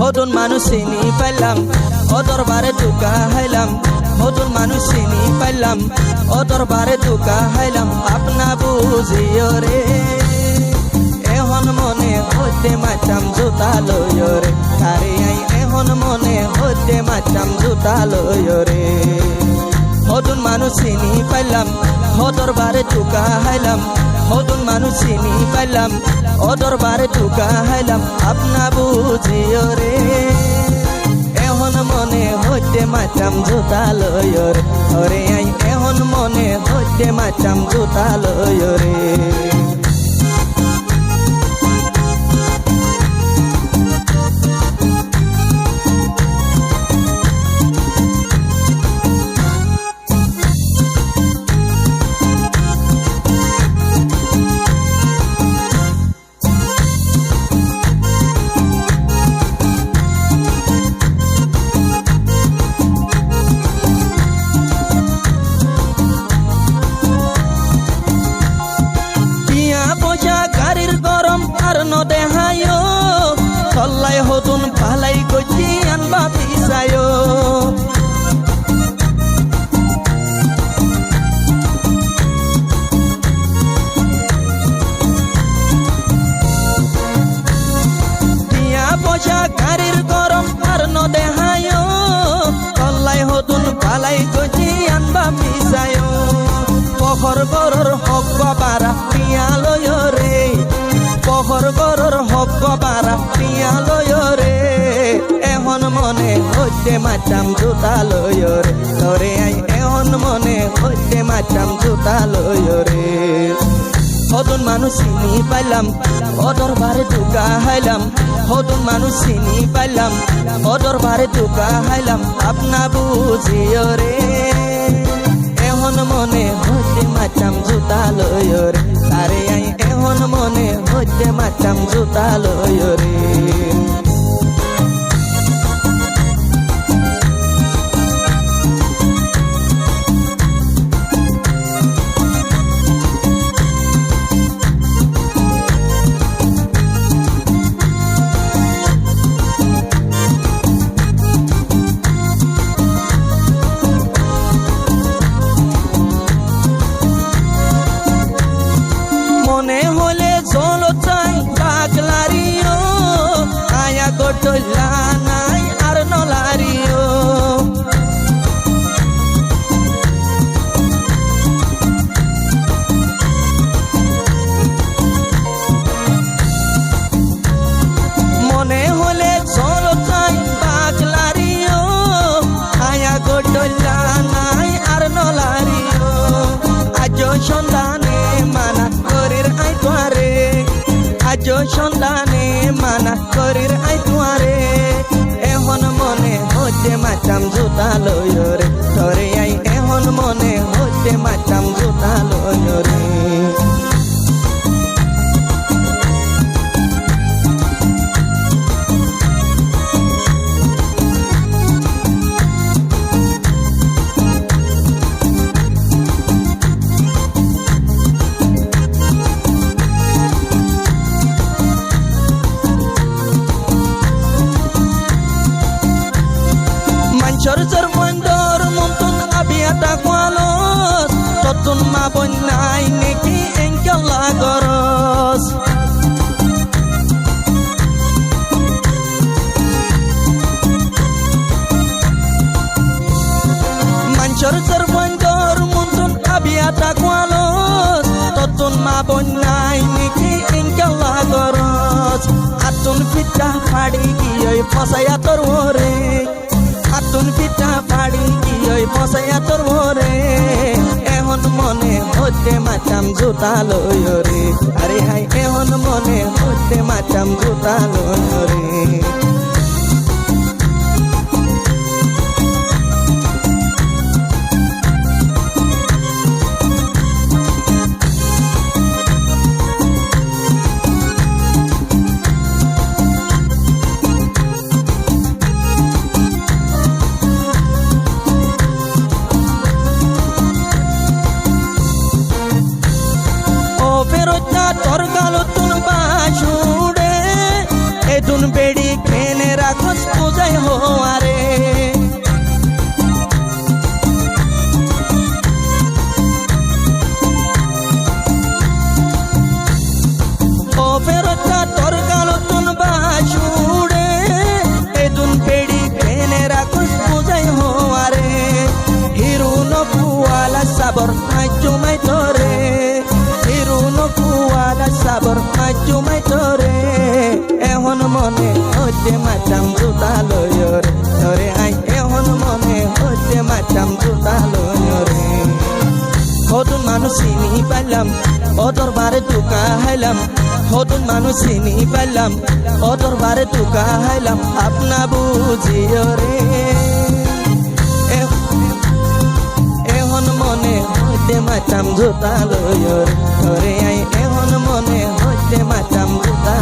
হদুন মানুষ চিনি পাইলাম ও দরবারে দুকা হাইলাম হদুন মানুষ চিনি পাইলাম ও দরবারে দুকা হাইলাম আপনা বুঝিও রে এখন মনে হইতে মাচাম জুতা লইও রে তারে আই এখন মনে হইতে মাচাম জুতা লইও রে হদুন মানুষ চিনি পাইলাম ও দরবারে দুকা হাইলাম হদুন মানুষ চিনি পাইলাম ও দরবারে দুকা হাইলাম আপনা বুঝিও রে এখন মনে হইতে মাচাম জুতা লইও রে ওরে আই এখন মনে হইতে মাচাম জুতা লইও রে দেহায়ো চল্লাই হতুন পালাই গজি আনবা পিসায়ো দিয়া পয়সা গাড়ির গরম আর ন দেহায়ো চল্লাই হতুন পালাই গজি আনবা পিসায়ো পহর গরর হক বাবারা পিয়ালয় রে পহর গরর হক বাবারা পিয়ালয় রে এখন মনে হইতে মাচাম জুতা লয় রে তোরে আই এখন মনে হইতে মাচাম জুতা লয় রে হদুন মানুষ চিনি পাইলাম ও দরবারে দুকা হাইলাম হদুন মানুষ চিনি পাইলাম ও দরবারে দুকা হাইলাম আপনা বুঝিও রে এখন মনে হইতে মাচাম জুতা লয় রে তারে আই এখন মনে হইতে মাচাম জুতা লয় রে মনে হলে চলো চাই পাগলারিও আয়া গোটলা নাই আর নলারিও মনে হলে চলো চাই পাগলারিও আয়া গোটলা নাই আর নলারিও আজ সন্ধানে মানা করির আই তোয়ারে আজ সন্ধানে মানা করির আই তোয়ারে এখন মনে হইতে মাচাম জুতা লয় রে তোরে আই এখন মনে হইতে মাচাম জুতা লয় রে Jor mondor muntun abiata kwalos totun ma bonnai neki engkala goros Manjor mondor muntun abiata kwalos totun ma bonnai neki engkala goros atun fitah padi giyoi fasaya torore আতুন পিঠা পাড়ি গিয়ে বসায়া তোর ভরে এখন মনে হইতে মাচাম জুতা লয় রে আরে হাই এখন মনে হইতে মাচাম জুতা লয় রে তোর গালো তুন বাসুড়ে এদুন বেড়ি এখন মনে হইতে মাচাম জুতা লয়র ধরে আই এখন মনে হইতে মাচাম জুতা লয়র হতুন মানুষ চিনি পাইলাম ও দরবারে টুকা হাইলাম হতুন মানুষ চিনি পাইলাম ও দরবারে টুকা হাইলাম আপনা বুঝিও রে এখন মনে হইতে মাচাম জুতা লয়র ধরে আই এখন মনে হইতে মাচাম জুতা